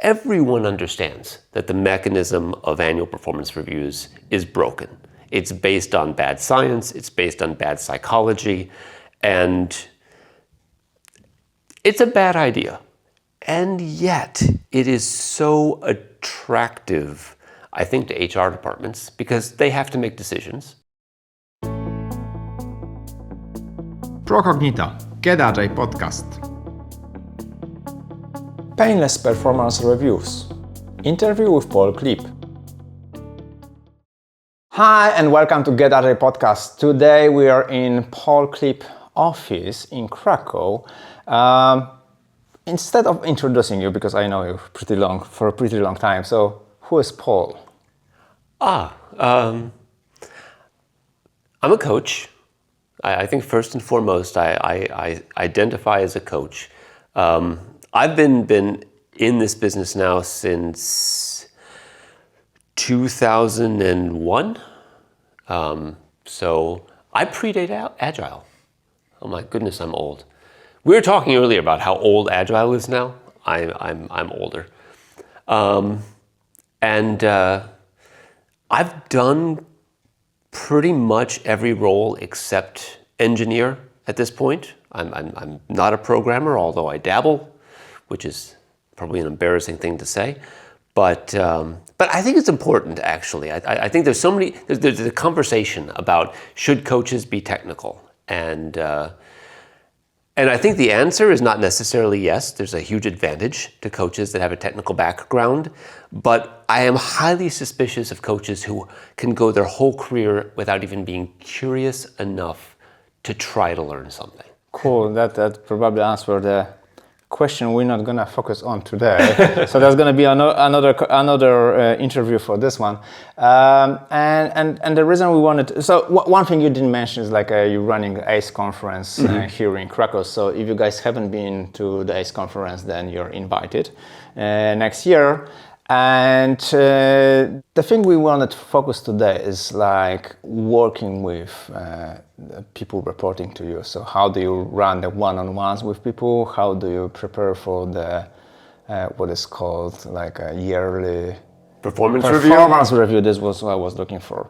everyone understands that the mechanism of annual performance reviews is broken. It's based on bad science, it's based on bad psychology, and it's a bad idea. And yet, it is so attractive, I think, to HR departments because they have to make decisions. ProCognita, Get Agile podcast. Painless performance reviews. Interview with Paul Klipp. Hi and welcome to Get Agile podcast. Today we are in Paul Klipp office in Krakow. Instead of introducing you, because I know you for a pretty long time, so who is Paul? I'm a coach. I think first and foremost, I identify as a coach. I've been in this business now since 2001. So I predate Agile. Oh my goodness, I'm old. We were talking earlier about how old Agile is now. I'm older. I've done pretty much every role except engineer at this point. I'm not a programmer, although I dabble, which is probably an embarrassing thing to say. But I think it's important, actually. I think there's a conversation about should coaches be technical? And I think the answer is not necessarily yes. There's a huge advantage to coaches that have a technical background, but I am highly suspicious of coaches who can go their whole career without even being curious enough to try to learn something. Cool, that probably answers the question we're not gonna focus on today. So there's gonna be another interview for this one. And the reason we wanted one thing you didn't mention is you're running the ACE conference here in Krakow. So if you guys haven't been to the ACE conference, then you're invited next year. And the thing we wanted to focus today is working with people reporting to you. So how do you run the one-on-ones with people? How do you prepare for the what is called a yearly performance review? This was what I was looking for.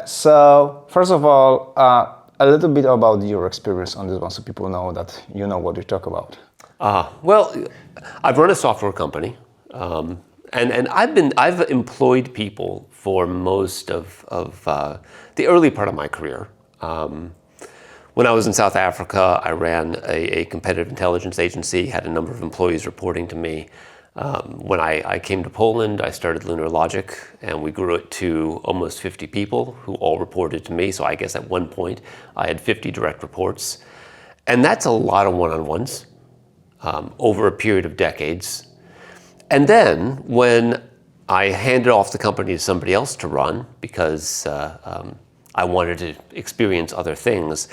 So first of all, a little bit about your experience on this one, so people know that you know what you talk about. Well, I've run a software company. And I've employed people for most of the early part of my career. When I was in South Africa, I ran a competitive intelligence agency, had a number of employees reporting to me. When I came to Poland, I started Lunar Logic, and we grew it to almost 50 people who all reported to me. So I guess at one point I had 50 direct reports. And that's a lot of one-on-ones over a period of decades. And then when I handed off the company to somebody else to run because I wanted to experience other things,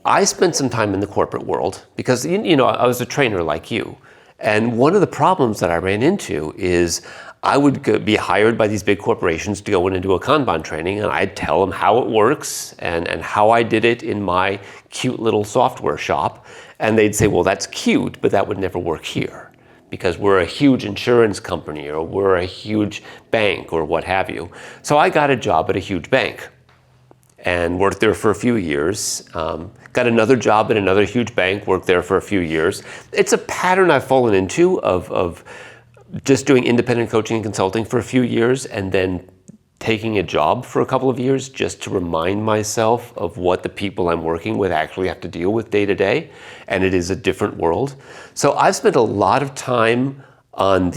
I spent some time in the corporate world because I was a trainer like you. And one of the problems that I ran into is I would be hired by these big corporations to go in and do a Kanban training, and I'd tell them how it works and how I did it in my cute little software shop. And they'd say, well, that's cute, but that would never work here, because we're a huge insurance company or we're a huge bank or what have you. So I got a job at a huge bank and worked there for a few years. Got another job at another huge bank, worked there for a few years. It's a pattern I've fallen into of just doing independent coaching and consulting for a few years and then taking a job for a couple of years just to remind myself of what the people I'm working with actually have to deal with day to day, and it is a different world. So I've spent a lot of time on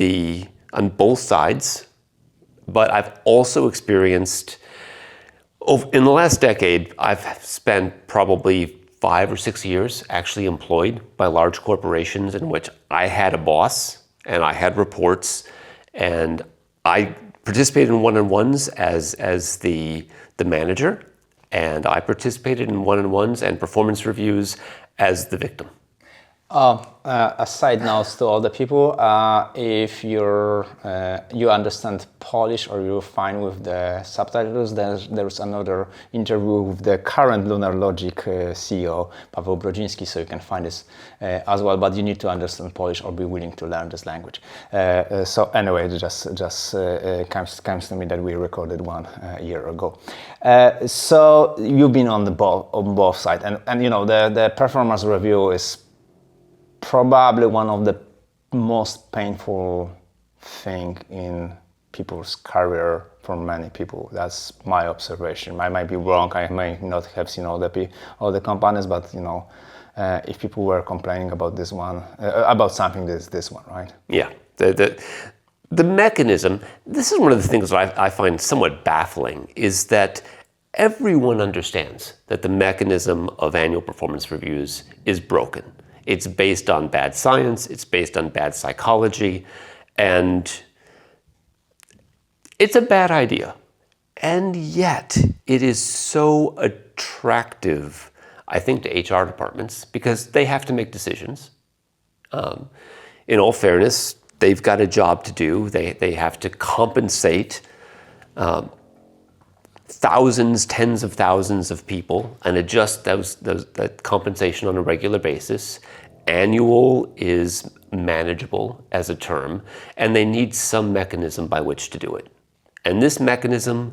both sides, but I've also experienced, in the last decade, I've spent probably 5 or 6 years actually employed by large corporations in which I had a boss and I had reports, and I participated in one-on-ones as the manager, and I participated in one-on-ones and performance reviews as the victim. A side note to all the people, if you understand Polish or you're fine with the subtitles, there's another interview with the current Lunar Logic CEO, Paweł Brodziński, so you can find this as well, but you need to understand Polish or be willing to learn this language. So anyway, it just comes to me that we recorded one a year ago. So you've been on both sides, and you know the performance review is probably one of the most painful thing in people's career for many people. That's my observation. I might be wrong. I may not have seen all the companies, but you know, if people were complaining about this one, about something, this one, right? Yeah. The mechanism. This is one of the things that I find somewhat baffling. Is that everyone understands that the mechanism of annual performance reviews is broken. It's based on bad science, it's based on bad psychology, and it's a bad idea. And yet, it is so attractive, I think, to HR departments because they have to make decisions. In all fairness, they've got a job to do. They have to compensate thousands, tens of thousands of people and adjust that compensation on a regular basis. Annual is manageable as a term, and they need some mechanism by which to do it. And this mechanism,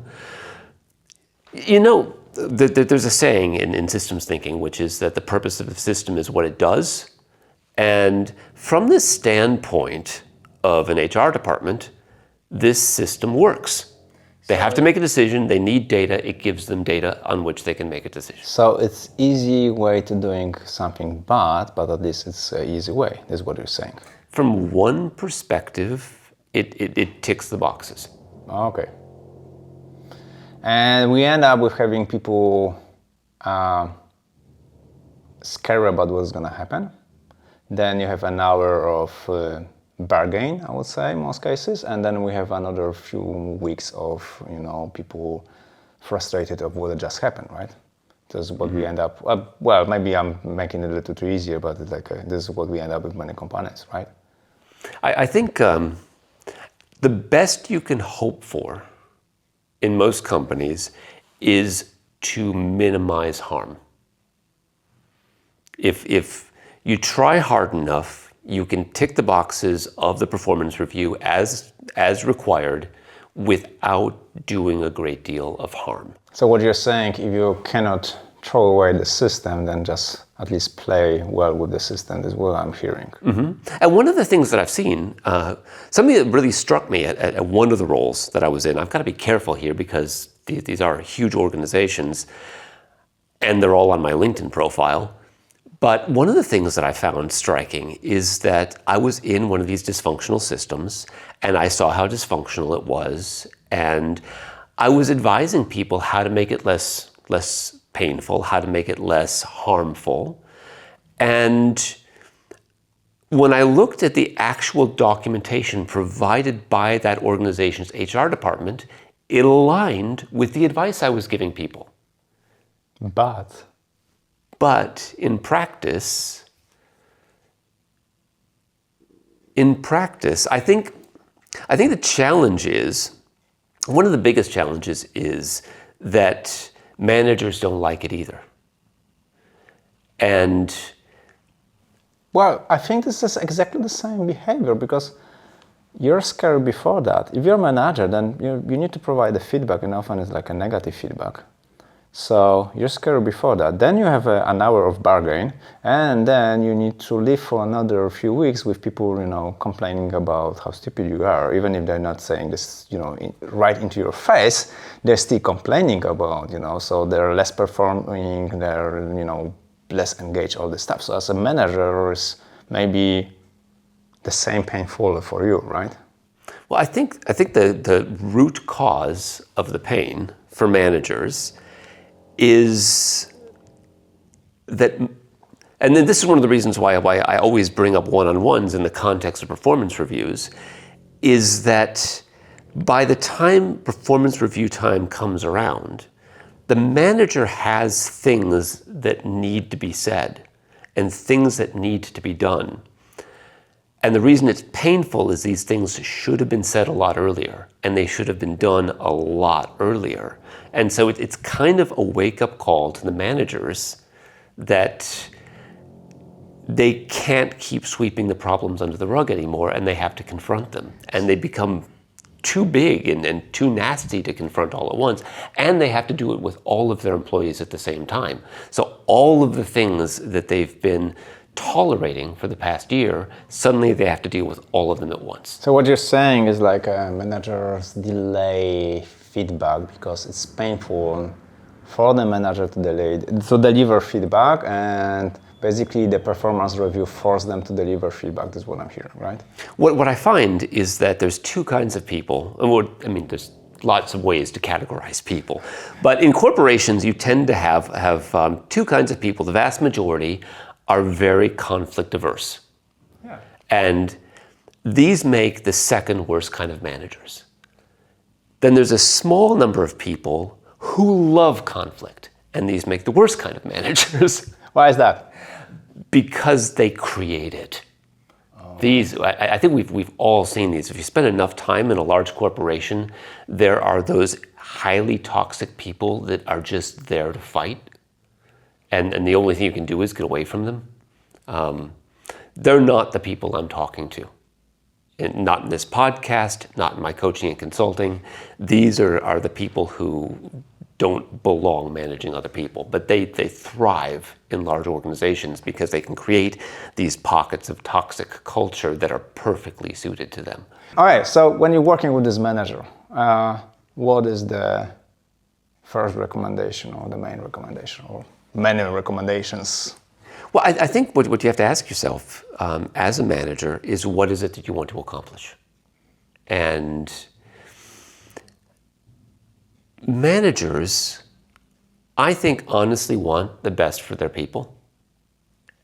you know, there's a saying in systems thinking, which is that the purpose of the system is what it does. And from the standpoint of an HR department, this system works. They have to make a decision, they need data, it gives them data on which they can make a decision. So it's easy way to doing something bad, but at least it's an easy way, is what you're saying. From one perspective, it ticks the boxes. Okay. And we end up with having people scared about what's gonna happen. Then you have an hour of bargain, I would say, in most cases, and then we have another few weeks of, you know, people frustrated of what just happened, right? This is what we end up. Well, maybe I'm making it a little too easier, but it's like this is what we end up with many components, right? I think the best you can hope for in most companies is to minimize harm. If you try hard enough, you can tick the boxes of the performance review as required without doing a great deal of harm. So what you're saying, if you cannot throw away the system, then just at least play well with the system is what I'm hearing. Mm-hmm. And one of the things that I've seen, something that really struck me at one of the roles that I was in, I've got to be careful here because these are huge organizations and they're all on my LinkedIn profile. But one of the things that I found striking is that I was in one of these dysfunctional systems and I saw how dysfunctional it was, and I was advising people how to make it less painful, how to make it less harmful. And when I looked at the actual documentation provided by that organization's HR department, it aligned with the advice I was giving people. But in practice, I think the challenge is, one of the biggest challenges is that managers don't like it either. And well, I think this is exactly the same behavior because you're scared before that. If you're a manager, then you need to provide the feedback, and often it's like a negative feedback. So you're scared before that. Then you have an hour of bargain, and then you need to live for another few weeks with people, you know, complaining about how stupid you are. Even if they're not saying this, you know, right into your face, they're still complaining about, you know. So they're less performing, they're, you know, less engaged, all this stuff. So as a manager, it's maybe the same painful for you, right? Well, I think the root cause of the pain for managers is that, and then this is one of the reasons why I always bring up one-on-ones in the context of performance reviews, is that by the time performance review time comes around, the manager has things that need to be said. and things that need to be done. And the reason it's painful is these things should have been said a lot earlier, and they should have been done a lot earlier. And so it's kind of a wake-up call to the managers that they can't keep sweeping the problems under the rug anymore, and they have to confront them. And they become too big and too nasty to confront all at once, and they have to do it with all of their employees at the same time. So all of the things that they've been tolerating for the past year, suddenly they have to deal with all of them at once. So what you're saying is like managers delay feedback because it's painful for the manager to deliver feedback, and basically the performance review forces them to deliver feedback. That's what I'm hearing, right? What I find is that there's two kinds of people. There's lots of ways to categorize people, but in corporations you tend to have two kinds of people. The vast majority are very conflict averse. Yeah. And these make the second worst kind of managers. Then there's a small number of people who love conflict, and these make the worst kind of managers. Why is that? Because they create it. These, I think we've all seen these. If you spend enough time in a large corporation, there are those highly toxic people that are just there to fight. And the only thing you can do is get away from them. They're not the people I'm talking to. And not in this podcast, not in my coaching and consulting. These are the people who don't belong managing other people, but they thrive in large organizations because they can create these pockets of toxic culture that are perfectly suited to them. All right, so when you're working with this manager, what is the first recommendation or the main recommendation or many recommendations? Well, I think what you have to ask yourself as a manager is, what is it that you want to accomplish? And managers, I think, honestly want the best for their people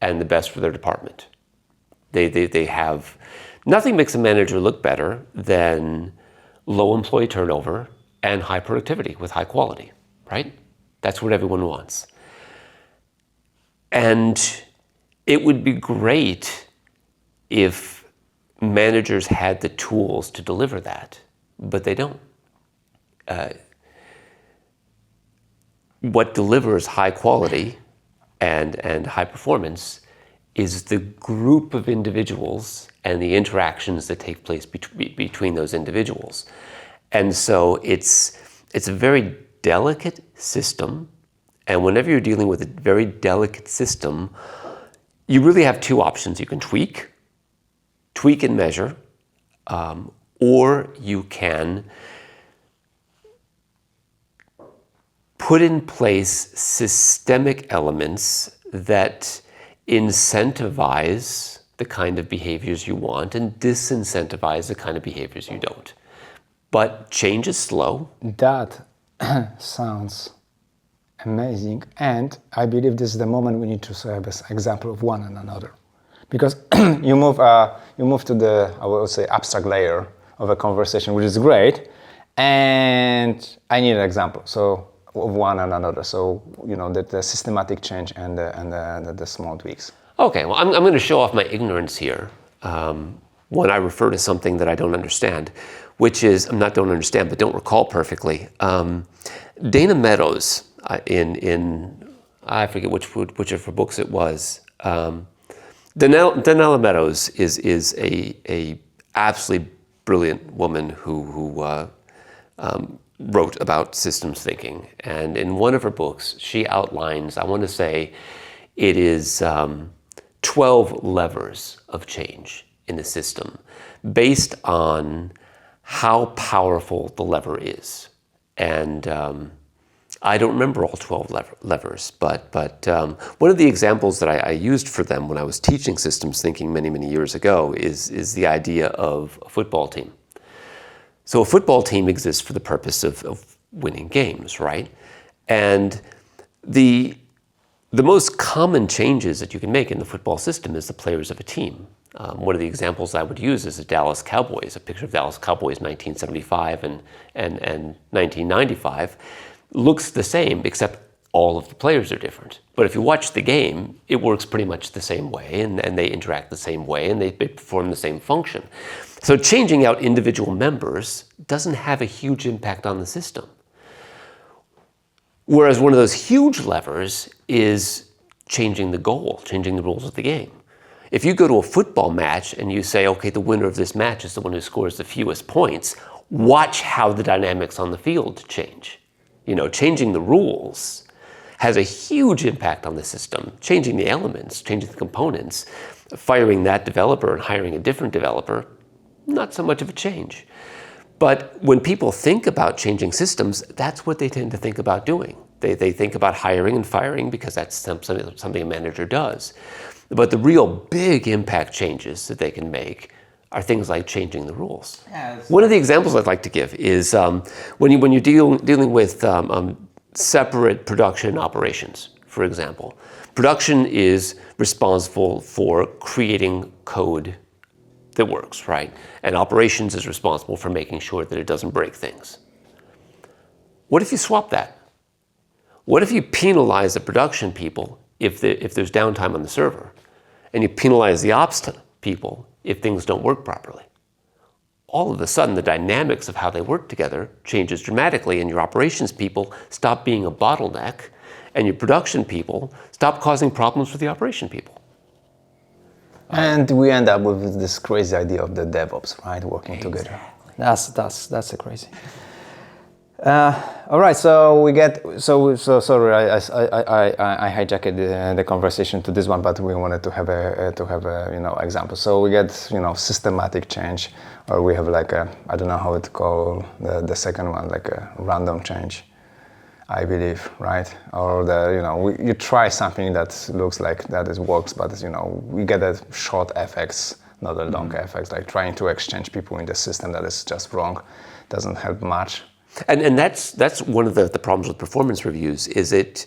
and the best for their department. They have, nothing makes a manager look better than low employee turnover and high productivity with high quality, right? That's what everyone wants. And it would be great if managers had the tools to deliver that, but they don't. What delivers high quality and high performance is the group of individuals and the interactions that take place between those individuals. And so it's a very delicate system. And whenever you're dealing with a very delicate system, you really have two options. You can tweak and measure, or you can put in place systemic elements that incentivize the kind of behaviors you want and disincentivize the kind of behaviors you don't. But change is slow. That sounds amazing, and I believe this is the moment we need to serve as example of one and another, because you move to the, I would say, abstract layer of a conversation, which is great, and I need an example so of one and another. So the systematic change and the small tweaks. Okay, well, I'm going to show off my ignorance here when I refer to something that I don't understand, which is, don't understand, but don't recall perfectly. Dana Meadows, in I forget which of her books it was. Daniela Meadows is a absolutely brilliant woman who wrote about systems thinking, and in one of her books she outlines, I want to say it is 12 levers of change in the system based on how powerful the lever is. And I don't remember all 12 levers, but one of the examples that I used for them when I was teaching systems thinking many years ago is the idea of a football team. So a football team exists for the purpose of winning games, right? And the most common changes that you can make in the football system is the players of a team. One of the examples I would use is the Dallas Cowboys, a picture of Dallas Cowboys 1975 and 1995. Looks the same, except all of the players are different. But if you watch the game, it works pretty much the same way, and they interact the same way, and they perform the same function. So changing out individual members doesn't have a huge impact on the system. Whereas one of those huge levers is changing the goal, changing the rules of the game. If you go to a football match and you say, okay, the winner of this match is the one who scores the fewest points, watch how the dynamics on the field change. Changing the rules has a huge impact on the system. Changing the elements, changing the components, firing that developer and hiring a different developer, not so much of a change. But when people think about changing systems, that's what they tend to think about doing. They think about hiring and firing because that's something a manager does. But the real big impact changes that they can make are things like changing the rules. Yes. One of the examples I'd like to give is when you're dealing with separate production operations, for example. Production is responsible for creating code that works, right? And operations is responsible for making sure that it doesn't break things. What if you swap that? What if you penalize the production people if there's downtime on the server, and you penalize the ops people if things don't work properly? All of a sudden, the dynamics of how they work together changes dramatically, and your operations people stop being a bottleneck, and your production people stop causing problems for the operation people. And we end up with this crazy idea of the DevOps, right? Working together. That's a crazy. All right, so we get sorry, I hijacked the conversation to this one, but we wanted to have a example. So we get systematic change, or we have like a, I don't know how to call the second one, like a random change, I believe, right? Or you try something that looks like that it works, but we get a short effects, not a long effects, like trying to exchange people in the system that is just wrong, doesn't help much. And that's one of the problems with performance reviews. It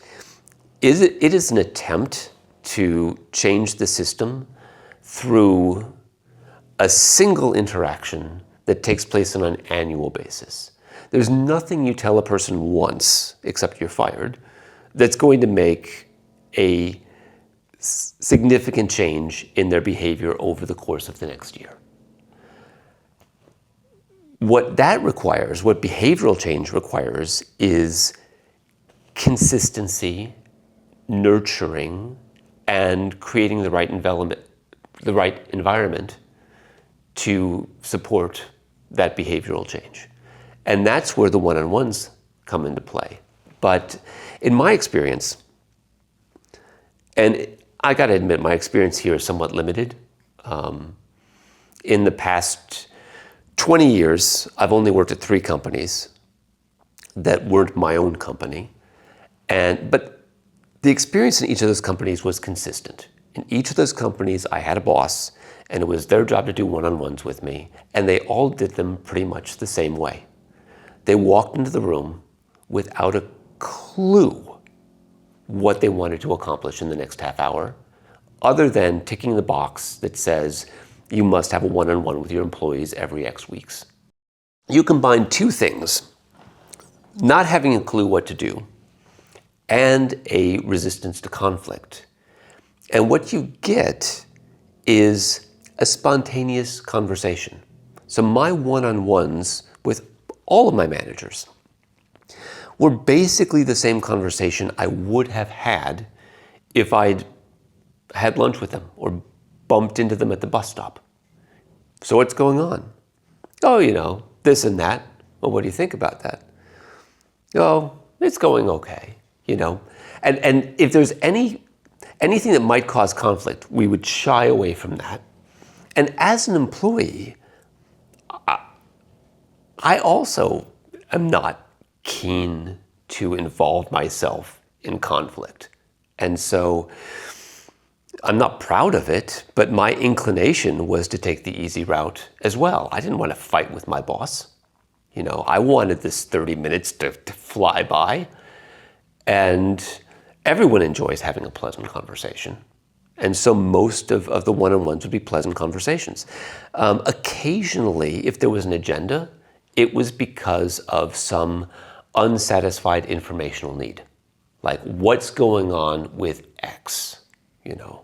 is an attempt to change the system through a single interaction that takes place on an annual basis. There's nothing you tell a person once, except you're fired, that's going to make a significant change in their behavior over the course of the next year. What that requires, what behavioral change requires, is consistency, nurturing, and creating the right environment to support that behavioral change. And that's where the one-on-ones come into play. But in my experience, and I gotta admit, my experience here is somewhat limited. In the past 20 years, I've only worked at 3 companies that weren't my own company. But the experience in each of those companies was consistent. In each of those companies, I had a boss, and it was their job to do one-on-ones with me, and they all did them pretty much the same way. They walked into the room without a clue what they wanted to accomplish in the next half hour, other than ticking the box that says, you must have a one-on-one with your employees every X weeks. You combine 2 things, not having a clue what to do, and a resistance to conflict. And what you get is a spontaneous conversation. So my one-on-ones with all of my managers were basically the same conversation I would have had if I'd had lunch with them or bumped into them at the bus stop. So what's going on? Oh, this and that. Well, what do you think about that? Oh, it's going okay, And if there's anything that might cause conflict, we would shy away from that. And as an employee, I also am not keen to involve myself in conflict. And so I'm not proud of it, but my inclination was to take the easy route as well. I didn't want to fight with my boss. I wanted this 30 minutes to fly by. And everyone enjoys having a pleasant conversation. And so most of the one-on-ones would be pleasant conversations. Occasionally, if there was an agenda, it was because of some unsatisfied informational need. Like, what's going on with X, you know?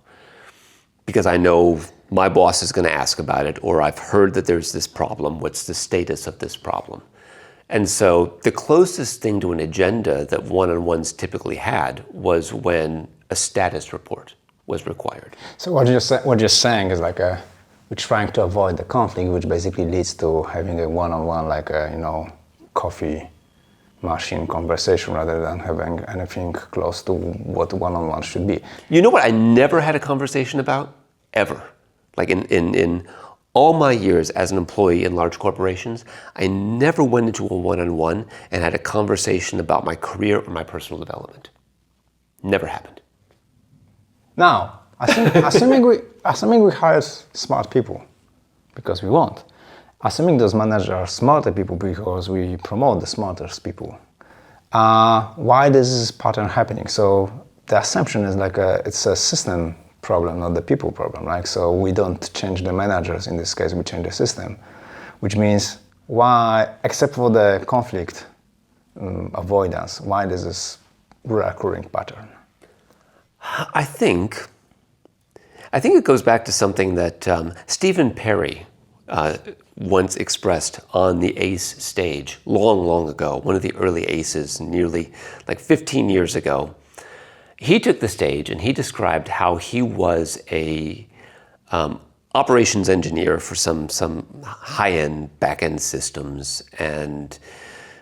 Because I know my boss is going to ask about it, or I've heard that there's this problem. What's the status of this problem? And so the closest thing to an agenda that one-on-ones typically had was when a status report was required. So what you're saying is like we're trying to avoid the conflict, which basically leads to having a one-on-one, like a coffee machine conversation rather than having anything close to what one-on-one should be. You know what I never had a conversation about? Ever. Like in all my years as an employee in large corporations, I never went into a one-on-one and had a conversation about my career or my personal development. Never happened. Now, assuming we hire smart people, because we want, assuming those managers are smarter people because we promote the smartest people, why is this pattern happening? So the assumption is like it's a system problem, not the people problem, right? So we don't change the managers in this case, we change the system, which means why, except for the conflict avoidance, why does this recurring pattern? I think it goes back to something that Stephen Perry once expressed on the ACE stage long ago, one of the early ACEs, nearly like 15 years ago. He took the stage and he described how he was a operations engineer for some high-end back-end systems and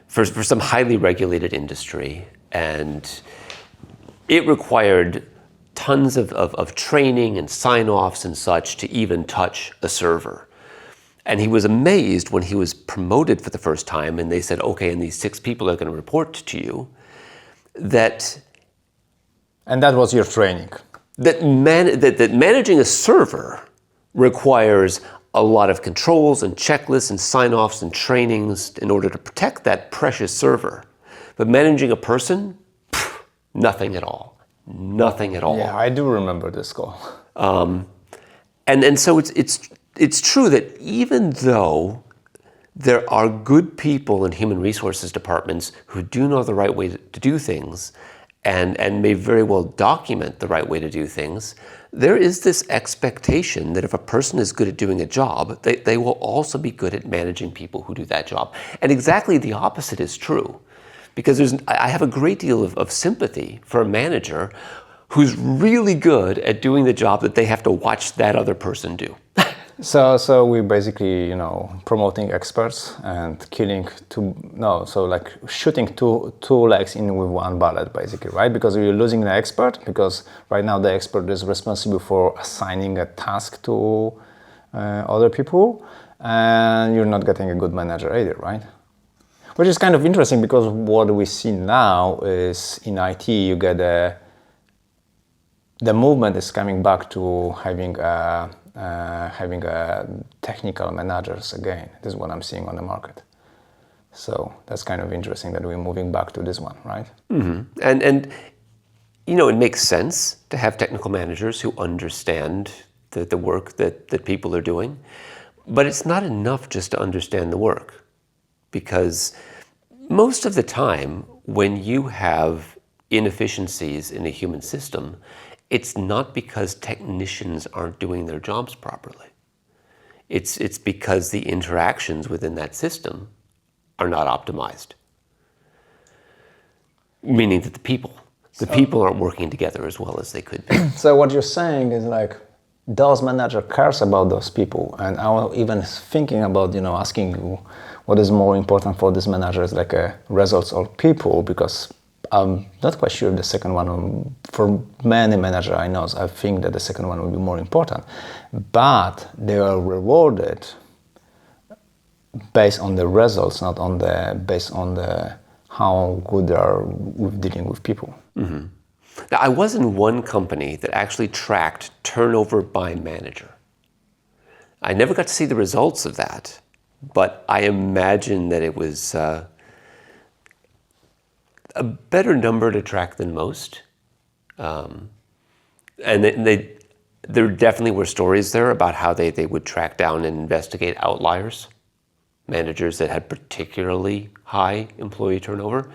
for some highly regulated industry, and it required tons of training and sign-offs and such to even touch a server. And he was amazed when he was promoted for the first time and they said, okay, and these 6 people are going to report to you, that... And that was your training? That managing a server requires a lot of controls and checklists and sign-offs and trainings in order to protect that precious server. But managing a person, nothing at all. Nothing at all. Yeah, I do remember this call. And so it's true that even though there are good people in human resources departments who do know the right way to do things and may very well document the right way to do things, there is this expectation that if a person is good at doing a job, they will also be good at managing people who do that job. And exactly the opposite is true. Because I have a great deal of sympathy for a manager who's really good at doing the job that they have to watch that other person do. So we basically, promoting experts and shooting two legs in with one bullet, basically, right? Because you're losing the expert, because right now the expert is responsible for assigning a task to other people, and you're not getting a good manager either, right? Which is kind of interesting, because what we see now is in IT, you get the movement is coming back to having technical managers again. This is what I'm seeing on the market. So that's kind of interesting that we're moving back to this one, right? Mm-hmm. And it makes sense to have technical managers who understand the work that people are doing, but it's not enough just to understand the work. Because most of the time, when you have inefficiencies in a human system, it's not because technicians aren't doing their jobs properly. It's because the interactions within that system are not optimized. Meaning that the people aren't working together as well as they could be. So what you're saying is like, those manager cares about those people, and I was even thinking about asking you what is more important for this manager, is like results or people, because I'm not quite sure the second one. For many managers I know, I think that the second one will be more important, but they are rewarded based on the results, not on based on how good they are with dealing with people. Mm-hmm. Now, I was in one company that actually tracked turnover by manager. I never got to see the results of that, but I imagine that it was a better number to track than most. And there definitely were stories there about how they would track down and investigate outliers, managers that had particularly high employee turnover.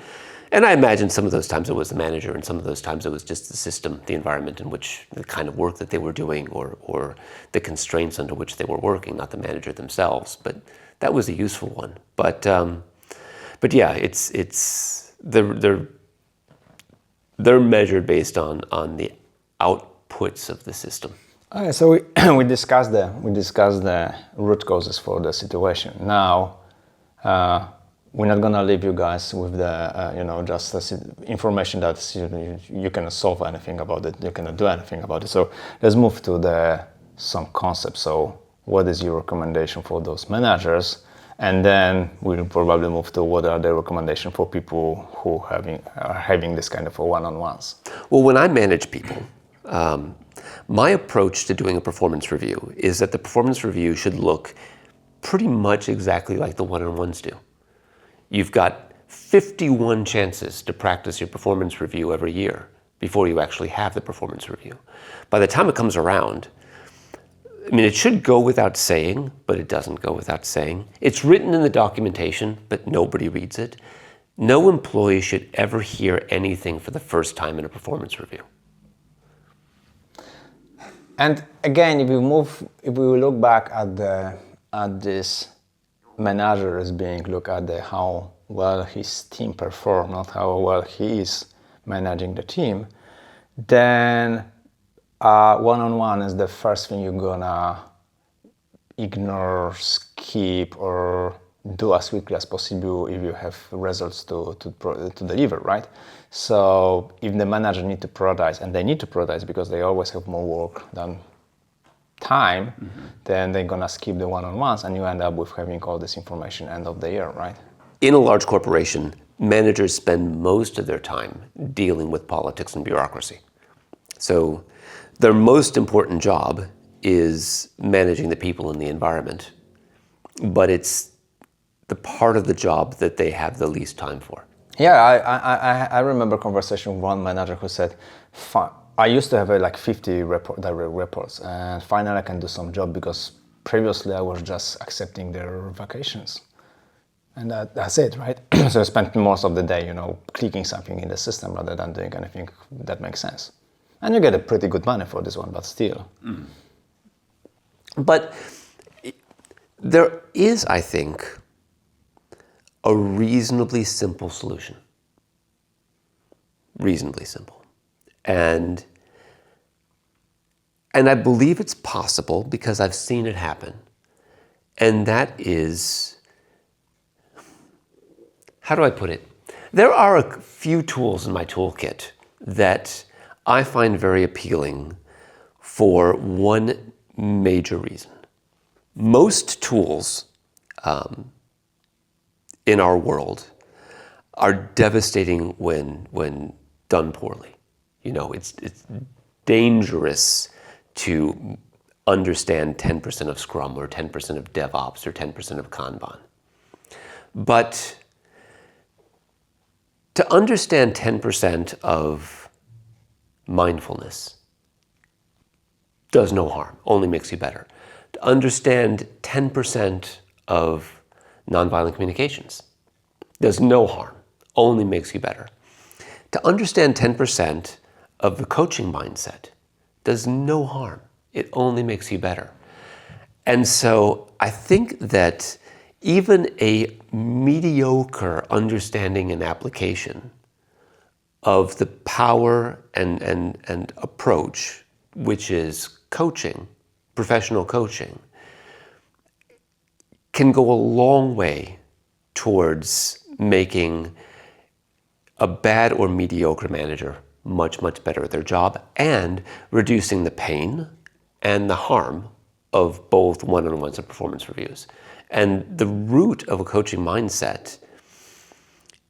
And I imagine some of those times it was the manager, and some of those times it was just the system, the environment in which, the kind of work that they were doing, or the constraints under which they were working, not the manager themselves. But that was a useful one. But yeah, they're measured based on the outputs of the system. Okay, so we discussed the root causes for the situation. Now, we're not gonna leave you guys with the just information that you cannot solve anything about it. You cannot do anything about it. So let's move to some concepts. So what is your recommendation for those managers? And then we'll probably move to what are the recommendations for people who are having this kind of one-on-ones. Well, when I manage people, my approach to doing a performance review is that the performance review should look pretty much exactly like the one-on-ones do. You've got 51 chances to practice your performance review every year before you actually have the performance review. By the time it comes around, I mean, it should go without saying, but it doesn't go without saying. It's written in the documentation, but nobody reads it. No employee should ever hear anything for the first time in a performance review. And again, if we look back at this manager as being look at how well his team performed, not how well he is managing the team, then one-on-one is the first thing you're gonna ignore, skip, or do as quickly as possible if you have results to deliver, right? So if the manager need to prioritize, and they need to prioritize because they always have more work than time, then they're gonna skip the one-on-ones, and you end up with having all this information end of the year, right? In a large corporation, managers spend most of their time dealing with politics and bureaucracy. So their most important job is managing the people in the environment, but it's the part of the job that they have the least time for. Yeah, I remember a conversation with one manager who said, I used to have like 50 direct reports, and finally I can do some job because previously I was just accepting their vacations. And that's it, right? So I spent most of the day, clicking something in the system rather than doing anything that makes sense. And you get a pretty good money for this one, but still. Mm. But there is, I think, a reasonably simple solution. Reasonably simple. And I believe it's possible because I've seen it happen. And that is, how do I put it? There are a few tools in my toolkit that I find very appealing for one major reason. Most tools in our world are devastating when done poorly. It's dangerous to understand 10% of Scrum or 10% of DevOps or 10% of Kanban. But to understand 10% of mindfulness does no harm, only makes you better. To understand 10% of nonviolent communications does no harm, only makes you better. To understand 10% of the coaching mindset does no harm, it only makes you better. And so I think that even a mediocre understanding and application of the power and approach, which is coaching, professional coaching, can go a long way towards making a bad or mediocre manager much, much better at their job and reducing the pain and the harm of both one-on-ones and performance reviews. And the root of a coaching mindset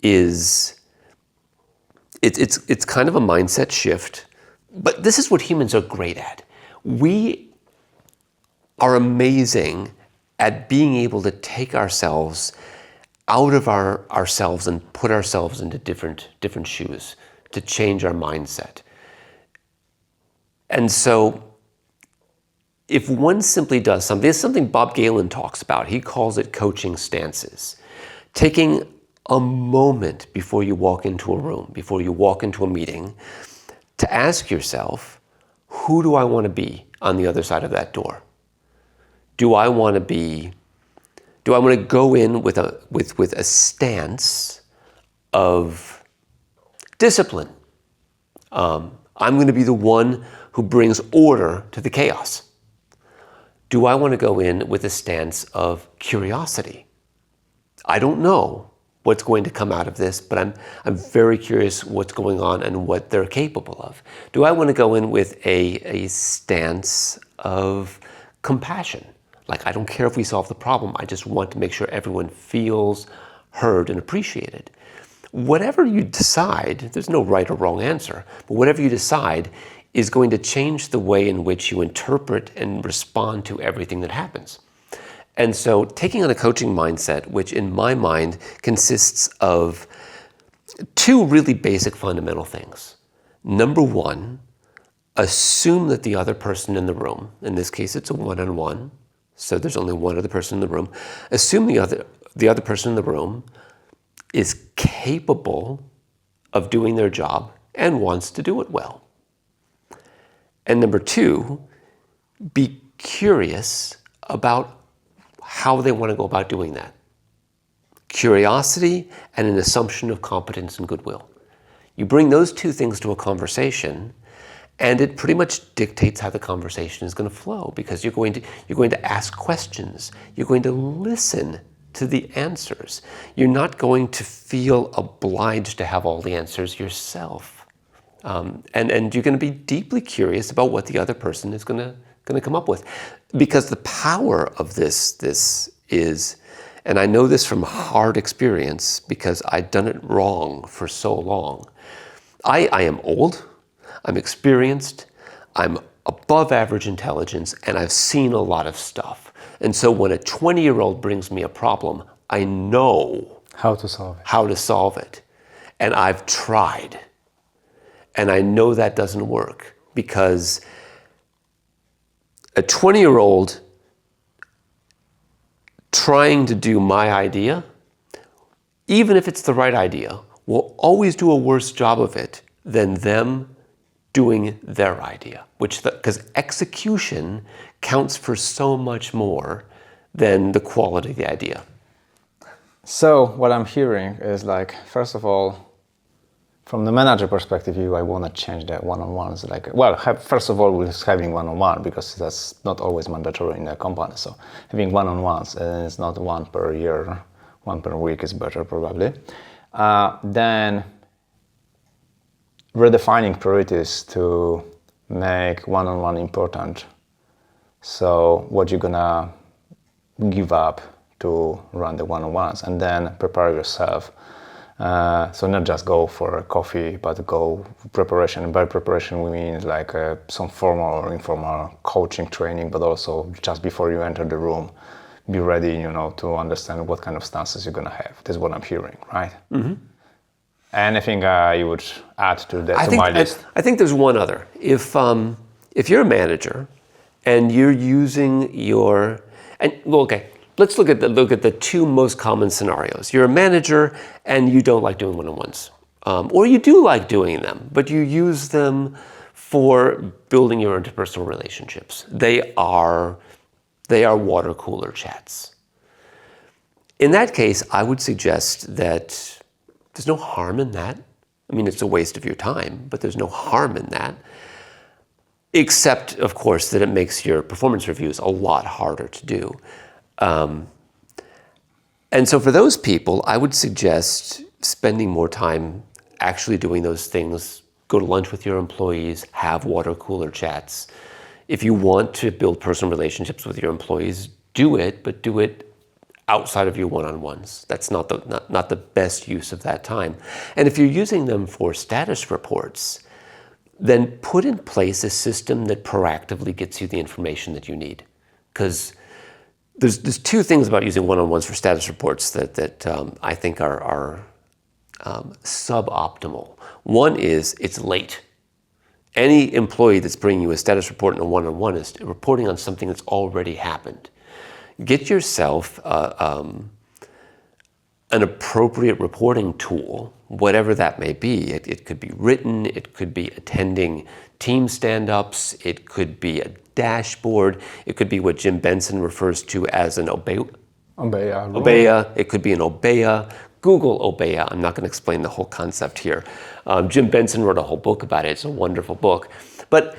is, it's kind of a mindset shift, but this is what humans are great at. We are amazing at being able to take ourselves out of ourselves and put ourselves into different shoes to change our mindset. And so if one simply does something, this is something Bob Galen talks about. He calls it coaching stances. Taking a moment before you walk into a room, before you walk into a meeting, to ask yourself, who do I want to be on the other side of that door? Do I want to go in with a stance of discipline? I'm going to be the one who brings order to the chaos. Do I want to go in with a stance of curiosity? I don't know what's going to come out of this, but I'm very curious what's going on and what they're capable of. Do I want to go in with a stance of compassion? Like, I don't care if we solve the problem, I just want to make sure everyone feels heard and appreciated. Whatever you decide, there's no right or wrong answer, but whatever you decide is going to change the way in which you interpret and respond to everything that happens. And so taking on a coaching mindset, which in my mind consists of two really basic fundamental things. Number one, assume that the other person in the room, in this case it's a one-on-one, so there's only one other person in the room, assume the other person in the room is capable of doing their job and wants to do it well. And number two, be curious about how they want to go about doing that. Curiosity and an assumption of competence and goodwill. You bring those two things to a conversation, and it pretty much dictates how the conversation is going to flow, because you're going to ask questions. You're going to listen to the answers. You're not going to feel obliged to have all the answers yourself. And you're going to be deeply curious about what the other person is going to come up with. Because the power of this is, and I know this from hard experience because I'd done it wrong for so long. I am old, I'm experienced, I'm above average intelligence, and I've seen a lot of stuff. And so when a 20-year-old brings me a problem, I know how to solve it. And I've tried. And I know that doesn't work, because a 20-year-old trying to do my idea, even if it's the right idea, will always do a worse job of it than them doing their idea, because execution counts for so much more than the quality of the idea. So what I'm hearing is, like, first of all, from the manager perspective, I want to change the one-on-ones. First of all, we're having one-on-one, because that's not always mandatory in a company. So having one-on-ones, and it's not one per year, one per week is better probably. Then redefining priorities to make one-on-one important. So what you're gonna give up to run the one-on-ones, and then prepare yourself. So not just go for a coffee, but go preparation. And by preparation, we mean like some formal or informal coaching training, but also just before you enter the room, be ready, to understand what kind of stances you're gonna have. This is what I'm hearing, right? Mm-hmm. Anything you would add to my list? I think there's one other. If you're a manager and you're using let's look at the two most common scenarios. You're a manager and you don't like doing one-on-ones. Or you do like doing them, but you use them for building your interpersonal relationships. They are water cooler chats. In that case, I would suggest that there's no harm in that. I mean, it's a waste of your time, but there's no harm in that. Except, of course, that it makes your performance reviews a lot harder to do. And so for those people, I would suggest spending more time actually doing those things. Go to lunch with your employees, have water cooler chats. If you want to build personal relationships with your employees, do it, but do it outside of your one-on-ones. That's not the best use of that time. And if you're using them for status reports, then put in place a system that proactively gets you the information that you need. Because there's two things about using one-on-ones for status reports that I think are suboptimal. One is it's late. Any employee that's bringing you a status report in a one-on-one is reporting on something that's already happened. Get yourself an appropriate reporting tool, whatever that may be. It could be written, it could be attending team stand-ups, it could be a dashboard, it could be what Jim Benson refers to as an Obeya. It could be an Obeya. Google Obeya. I'm not going to explain the whole concept here. Jim Benson wrote a whole book about it. It's a wonderful book. But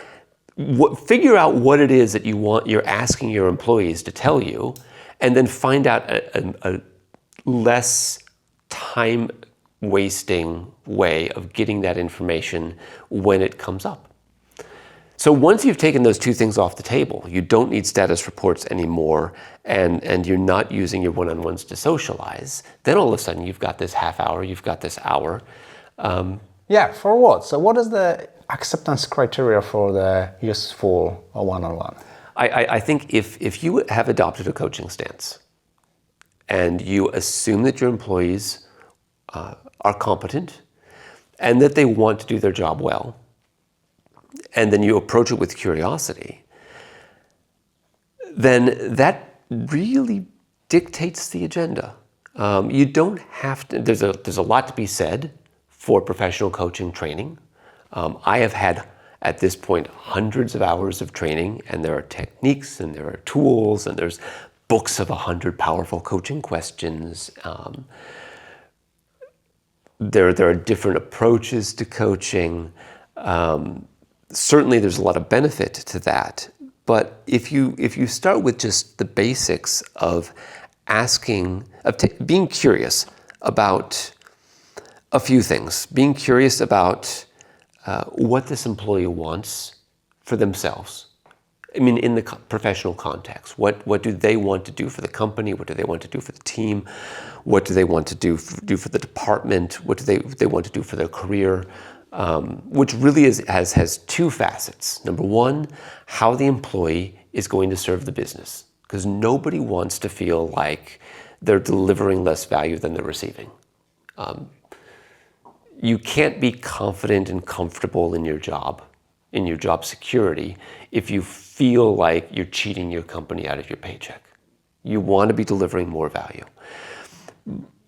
figure out what it is that you're asking your employees to tell you, and then find out a less time-wasting way of getting that information when it comes up. So once you've taken those two things off the table, you don't need status reports anymore, and you're not using your one-on-ones to socialize, then all of a sudden you've got this half hour, you've got this hour. For what? So what is the acceptance criteria for the useful one-on-one? I think if you have adopted a coaching stance and you assume that your employees are competent and that they want to do their job well, and then you approach it with curiosity, then that really dictates the agenda. You don't have to, there's a lot to be said for professional coaching training. I have had, at this point, hundreds of hours of training, and there are techniques and there are tools and there's books of 100 powerful coaching questions. There are different approaches to coaching. Certainly there's a lot of benefit to that, but if you start with just the basics of being curious about a few things, being curious about what this employee wants for themselves. I mean, in the professional context, what do they want to do for the company? What do they want to do for the team? What do they want to do for the department? What do they want to do for their career? Which really has two facets. Number one, how the employee is going to serve the business, because nobody wants to feel like they're delivering less value than they're receiving. You can't be confident and comfortable in your job security, if you feel like you're cheating your company out of your paycheck. You want to be delivering more value.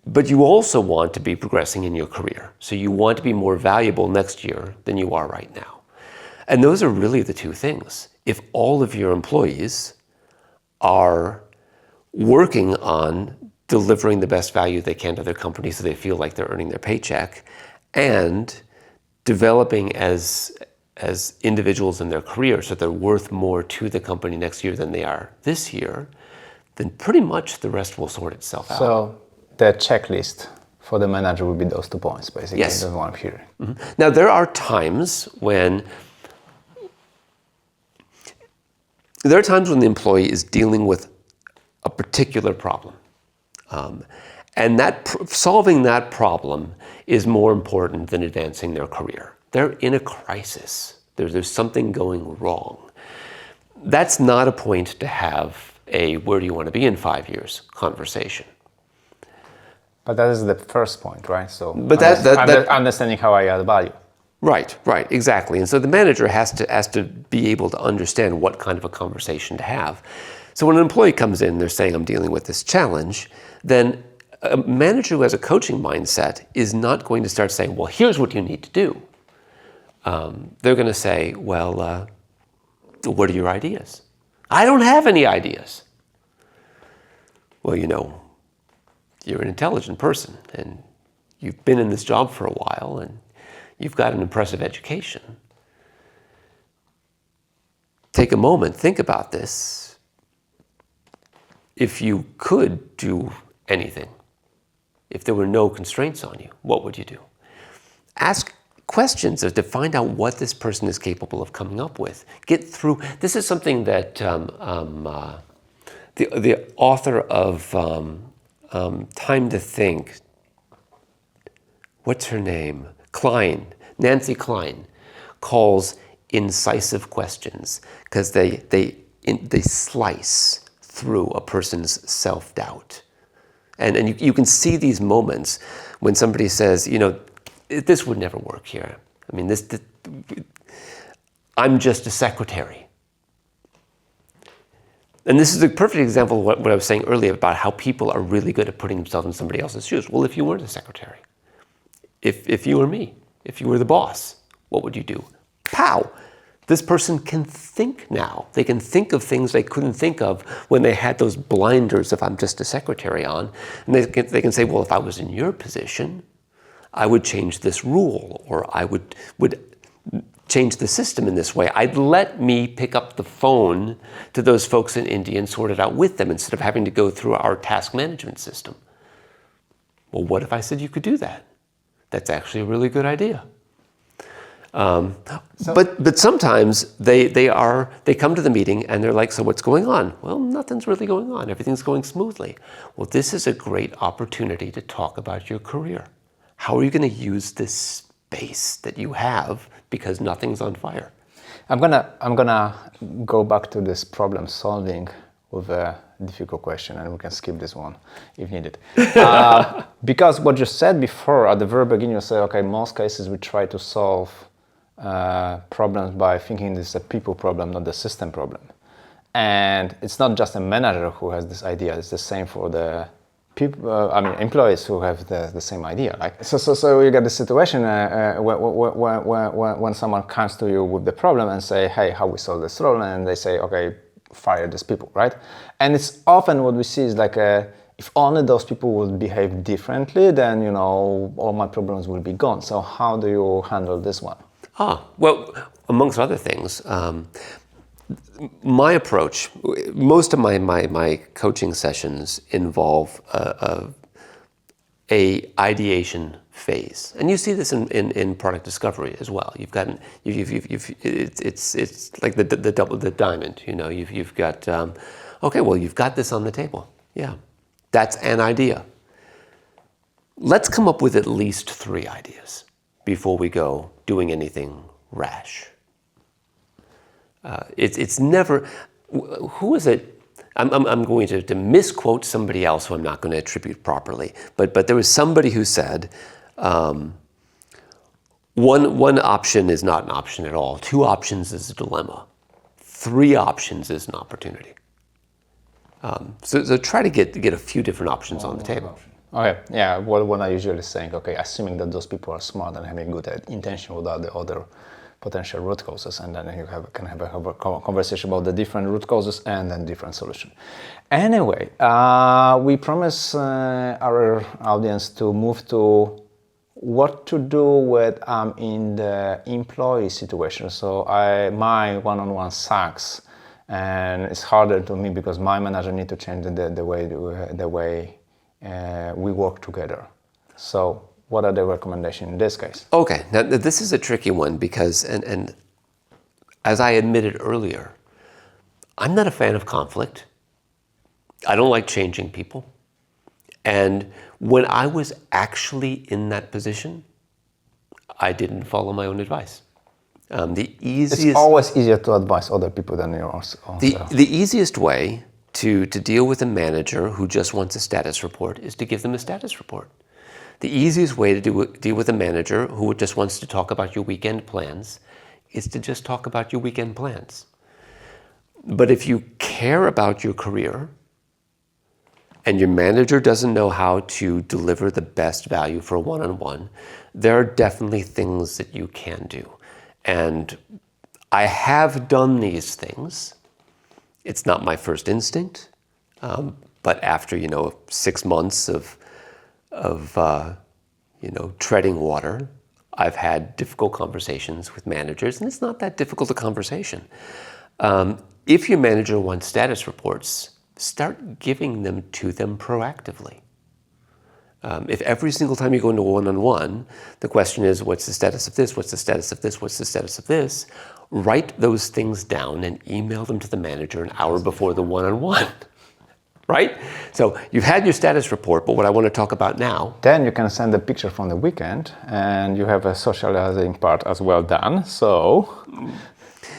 But you also want to be progressing in your career. So you want to be more valuable next year than you are right now. And those are really the two things. If all of your employees are working on delivering the best value they can to their company so they feel like they're earning their paycheck, and developing as individuals in their career so they're worth more to the company next year than they are this year, then pretty much the rest will sort itself out. So the checklist for the manager would be those 2 points, basically. Yes. That's what I'm hearing. Mm-hmm. Now, there are times when the employee is dealing with a particular problem. And solving that problem is more important than advancing their career. They're in a crisis. There's something going wrong. That's not a point to have a "where do you want to be in 5 years" conversation. But that is the first point, right? So, but understanding how I add value. Right, exactly. And so the manager has to be able to understand what kind of a conversation to have. So when an employee comes in, they're saying, "I'm dealing with this challenge," then a manager who has a coaching mindset is not going to start saying, "Well, here's what you need to do." They're going to say, "Well, what are your ideas?" "I don't have any ideas." Well, you're an intelligent person and you've been in this job for a while and you've got an impressive education. Take a moment, think about this. If you could do anything, if there were no constraints on you, what would you do? Ask questions to find out what this person is capable of coming up with. Get through. This is something that the author of Time to Think, what's her name? Nancy Klein, calls incisive questions, because they slice through a person's self-doubt. And you can see these moments when somebody says, "This would never work here. I mean, I'm just a secretary." And this is a perfect example of what I was saying earlier about how people are really good at putting themselves in somebody else's shoes. Well, if you weren't a secretary, if you were me, if you were the boss, what would you do? Pow! This person can think now. They can think of things they couldn't think of when they had those blinders of I'm just a secretary on. And they can say, well, if I was in your position, I would change this rule, or I would change the system in this way. I'd let me pick up the phone to those folks in India and sort it out with them instead of having to go through our task management system. Well, what if I said you could do that? That's actually a really good idea. But sometimes they come to the meeting and they're like, so what's going on? Well, nothing's really going on. Everything's going smoothly. Well, this is a great opportunity to talk about your career. How are you going to use this space that you have because nothing's on fire? I'm gonna go back to this problem solving with a difficult question, and we can skip this one if needed. Because what you said before at the very beginning, you said, okay, most cases we try to solve problems by thinking this is a people problem, not the system problem. And it's not just a manager who has this idea, it's the same for the people, employees who have the same idea. Like, so you get the situation when someone comes to you with the problem and say, hey, how we solve this problem? And they say, okay, fire these people, right? And it's often what we see is like, if only those people would behave differently, then, all my problems will be gone. So how do you handle this one? Well, amongst other things, my approach, most of my coaching sessions involve a ideation phase, and you see this in product discovery as well. It's like the diamond. You've got okay. Well, you've got this on the table. Yeah, that's an idea. Let's come up with at least 3 ideas before we go doing anything rash. It's never, who is it? I'm going to misquote somebody else who I'm not going to attribute properly, but there was somebody who said, one option is not an option at all. 2 options is a dilemma. 3 options is an opportunity. So try to get a few different options on the table. Okay, yeah, what I usually saying, okay, assuming that those people are smart and having good intention without the other potential root causes, and then you can have a conversation about the different root causes and then different solution. Anyway, we promise our audience to move to what to do when I'm in the employee situation. So my one-on-one sucks, and it's harder to me because my manager need to change the way we work together. So what are the recommendations in this case? Okay, now this is a tricky one because, and as I admitted earlier, I'm not a fan of conflict. I don't like changing people. And when I was actually in that position, I didn't follow my own advice. It's always easier to advise other people than yours. The easiest way to deal with a manager who just wants a status report is to give them a status report. The easiest way to deal with a manager who just wants to talk about your weekend plans is to just talk about your weekend plans. But if you care about your career and your manager doesn't know how to deliver the best value for a one-on-one, there are definitely things that you can do. And I have done these things. It's not my first instinct, but after 6 months of treading water, I've had difficult conversations with managers, and it's not that difficult a conversation. If your manager wants status reports, start giving them to them proactively. If every single time you go into a one-on-one, the question is, what's the status of this? What's the status of this? What's the status of this? Write those things down and email them to the manager an hour before the one-on-one. Right? So you've had your status report, but what I want to talk about now. Then you can send a picture from the weekend, and you have a socializing part as well done. So.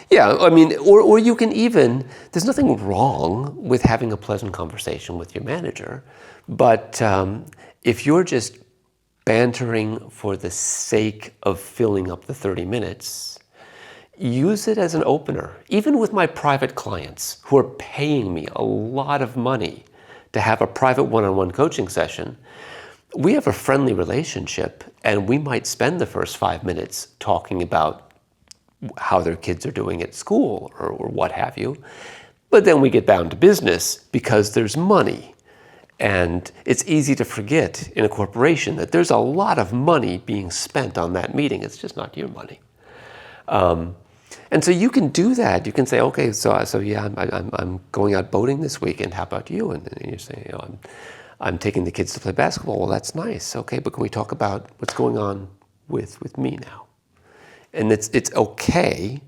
Yeah, I mean, or you can even, there's nothing wrong with having a pleasant conversation with your manager, but if you're just bantering for the sake of filling up the 30 minutes, use it as an opener. Even with my private clients who are paying me a lot of money to have a private one-on-one coaching session, we have a friendly relationship, and we might spend the first 5 minutes talking about how their kids are doing at school or what have you. But then we get down to business because there's money. And it's easy to forget in a corporation that there's a lot of money being spent on that meeting. It's just not your money. And so you can do that. You can say, okay, so yeah, I'm going out boating this weekend. How about you? And you say, I'm taking the kids to play basketball. Well, that's nice. Okay, but can we talk about what's going on with me now? And it's okay,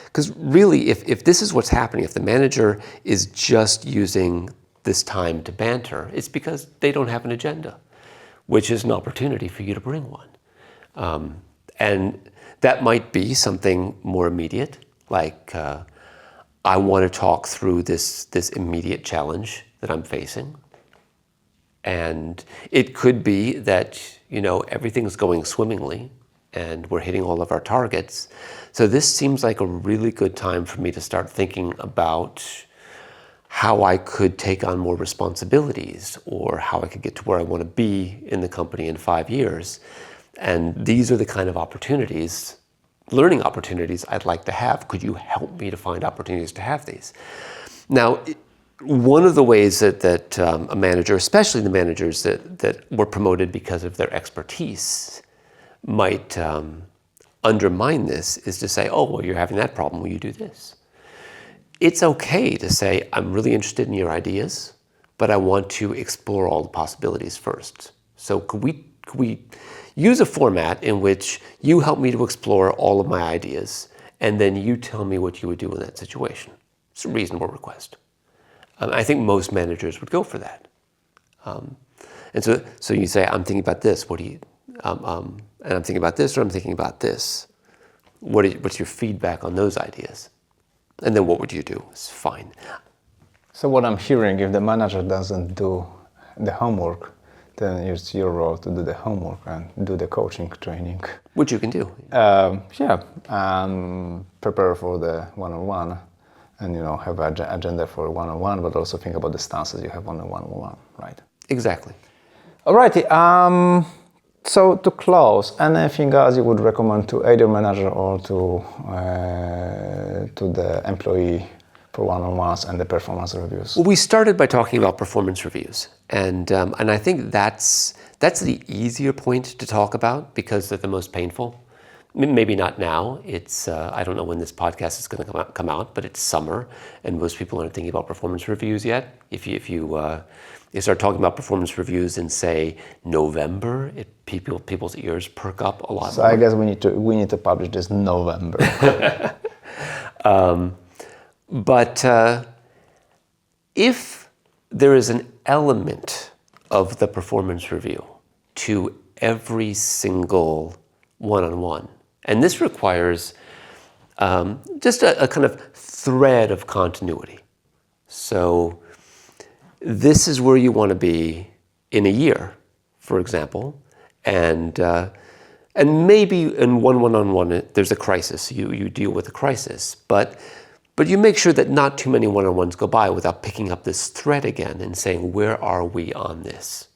because really, if this is what's happening, if the manager is just using this time to banter, it's because they don't have an agenda, which is an opportunity for you to bring one. And that might be something more immediate, like I want to talk through this immediate challenge that I'm facing. And it could be that, everything's going swimmingly and we're hitting all of our targets. So this seems like a really good time for me to start thinking about how I could take on more responsibilities or how I could get to where I want to be in the company in 5 years. And these are the kind of opportunities, learning opportunities I'd like to have. Could you help me to find opportunities to have these? Now, one of the ways that a manager, especially the managers that were promoted because of their expertise, might undermine this is to say, oh, well, you're having that problem, will you do this? It's okay to say, I'm really interested in your ideas, but I want to explore all the possibilities first. So could we use a format in which you help me to explore all of my ideas, and then you tell me what you would do in that situation? It's a reasonable request. I think most managers would go for that. And so you say, I'm thinking about this. What do you? And I'm thinking about this, or I'm thinking about this. What's your feedback on those ideas? And then what would you do? It's fine. So what I'm hearing, if the manager doesn't do the homework, then it's your role to do the homework and do the coaching training. Which you can do. Prepare for the one-on-one, and have an agenda for one-on-one, but also think about the stances you have on the one-on-one, right? Exactly. Alrighty. So to close, anything else you would recommend to either manager or to the employee for one-on-ones and the performance reviews? Well, we started by talking about performance reviews, and I think that's the easier point to talk about because they're the most painful. Maybe not now. It's I don't know when this podcast is going to come out, but it's summer, and most people aren't thinking about performance reviews yet. If you start talking about performance reviews in, say, November, people's ears perk up a lot so more. I guess we need to publish this in November. But if there is an element of the performance review to every single one-on-one, and this requires just a kind of thread of continuity. So this is where you want to be in a year, for example, and maybe in one-on-one there's a crisis. You deal with a crisis, but you make sure that not too many one-on-ones go by without picking up this thread again and saying, where are we on this?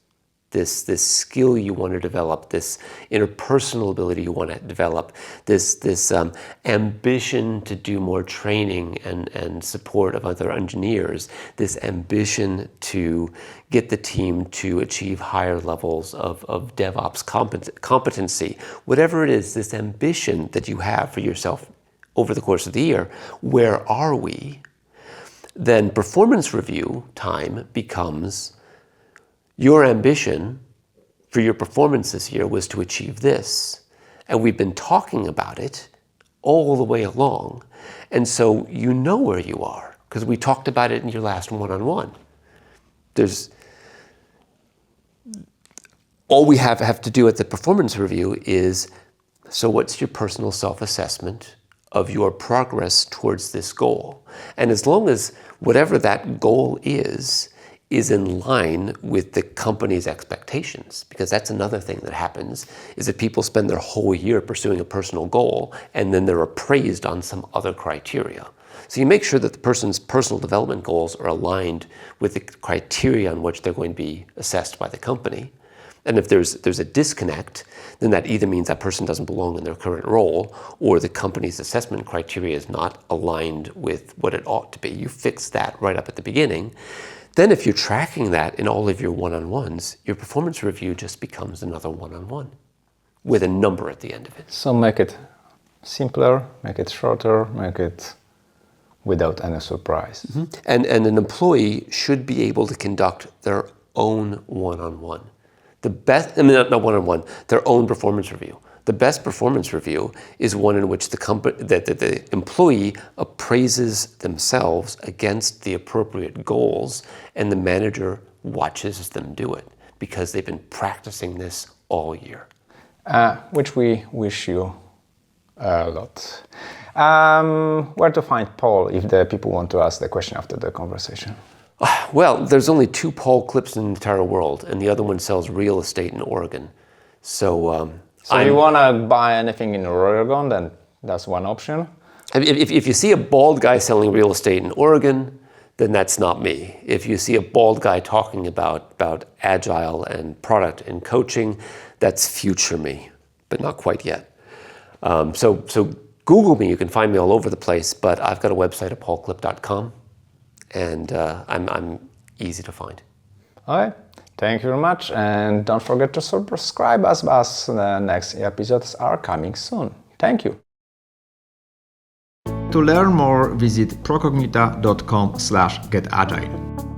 This skill you want to develop, this interpersonal ability you want to develop, this ambition to do more training and support of other engineers, this ambition to get the team to achieve higher levels of DevOps competency, whatever it is, this ambition that you have for yourself over the course of the year, where are we? Then performance review time becomes, your ambition for your performance this year was to achieve this. And we've been talking about it all the way along. And so you know where you are, because we talked about it in your last one-on-one. All we have to do at the performance review is, so what's your personal self-assessment of your progress towards this goal? And as long as whatever that goal is is in line with the company's expectations. Because that's another thing that happens, is that people spend their whole year pursuing a personal goal, and then they're appraised on some other criteria. So you make sure that the person's personal development goals are aligned with the criteria on which they're going to be assessed by the company. And if there's a disconnect, then that either means that person doesn't belong in their current role, or the company's assessment criteria is not aligned with what it ought to be. You fix that right up at the beginning. Then if you're tracking that in all of your one-on-ones, your performance review just becomes another one-on-one with a number at the end of it. So make it simpler, make it shorter, make it without any surprise. Mm-hmm. And an employee should be able to conduct their own one-on-one. Not one-on-one, their own performance review. The best performance review is one in which the employee appraises themselves against the appropriate goals, and the manager watches them do it because they've been practicing this all year. Which we wish you a lot. Where to find Paul if the people want to ask the question after the conversation? Well, there's only 2 Paul Klipps in the entire world, and the other one sells real estate in Oregon. So you want to buy anything in Oregon, then that's one option. If you see a bald guy selling real estate in Oregon, then that's not me. If you see a bald guy talking about Agile and product and coaching, that's future me, but not quite yet. So Google me. You can find me all over the place, but I've got a website at paulklipp.com. And I'm easy to find. All right. Thank you very much. And don't forget to subscribe as the next episodes are coming soon. Thank you. To learn more, visit procognita.com/getagile.